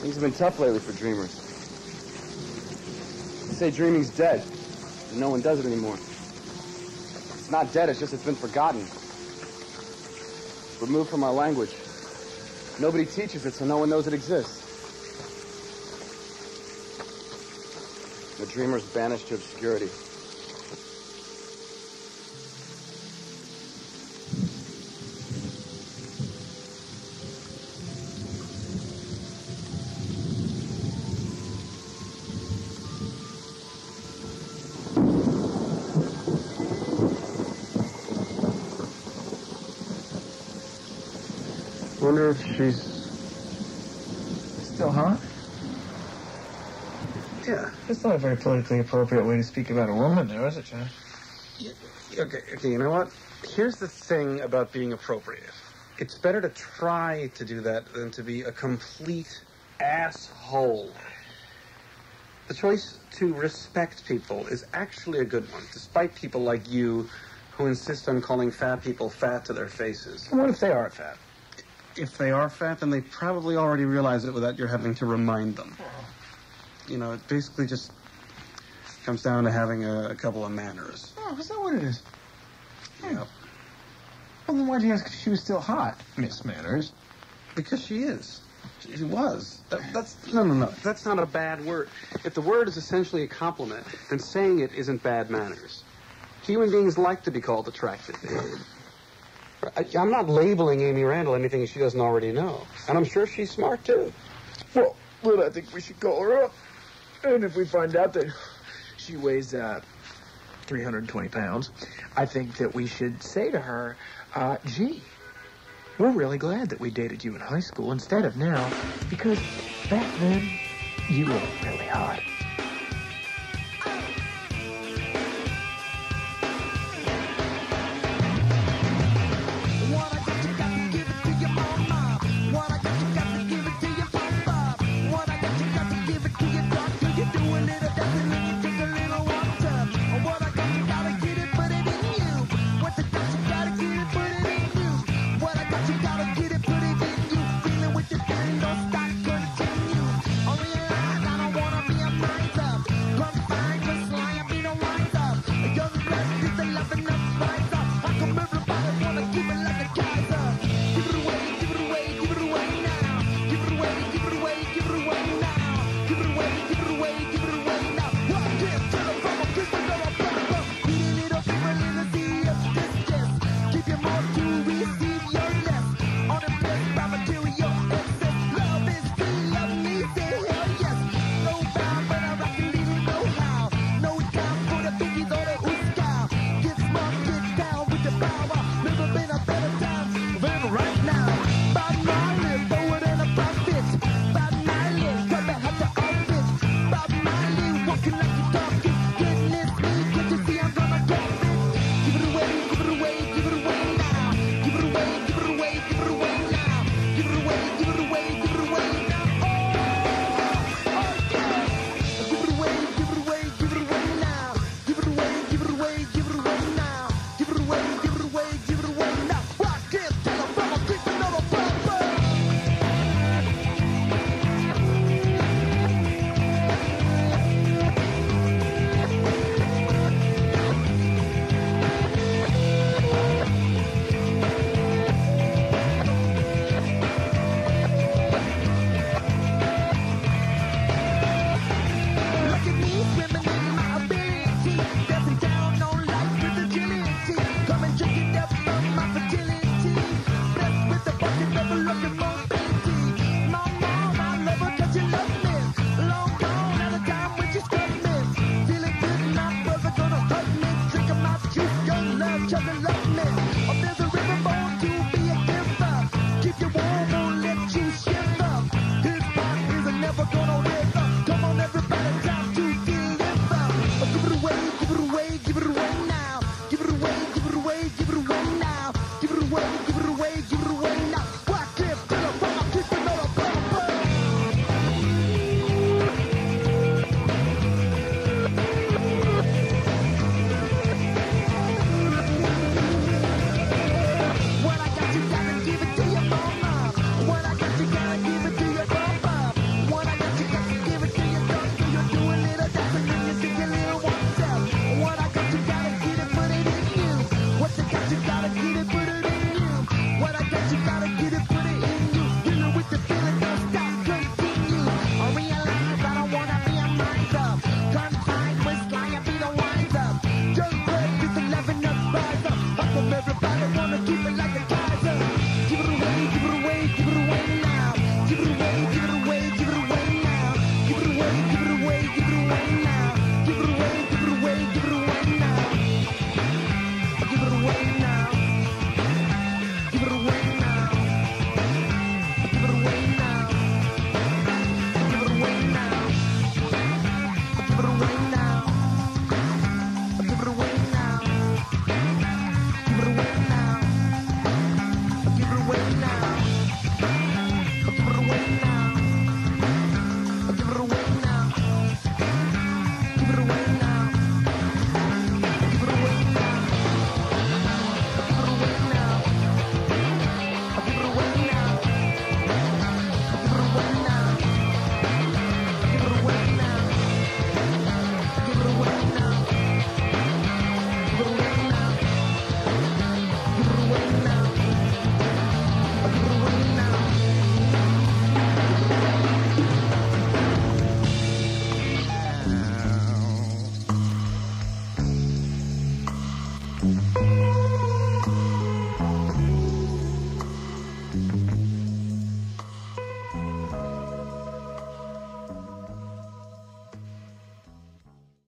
Things have been tough lately for dreamers. They say dreaming's dead, and no one does it anymore. It's not dead, it's just it's been forgotten. Removed from our language. Nobody teaches it, so no one knows it exists. The dreamer's banished to obscurity. I wonder if she's still hot? Yeah. That's not a very politically appropriate way to speak about a woman there, is it, John? Yeah, okay, you know what? Here's the thing about being appropriate. It's better to try to do that than to be a complete asshole. The choice to respect people is actually a good one, despite people like you who insist on calling fat people fat to their faces. And what if they are fat? If they are fat, then they probably already realize it without your having to remind them. You know, it basically just comes down to having a couple of manners. Oh, is that what it is? Yeah. Well, then why'd you ask if she was still hot, Miss Manners? Because she is. She was. No. That's not a bad word. If the word is essentially a compliment, then saying it isn't bad manners. Human beings like to be called attractive. I'm not labeling Amy Randall anything she doesn't already know. And I'm sure she's smart, too. Well, then I think we should call her up. And if we find out that she weighs 320 pounds, I think that we should say to her, gee, we're really glad that we dated you in high school instead of now, because back then, you were really hot. Give it away now.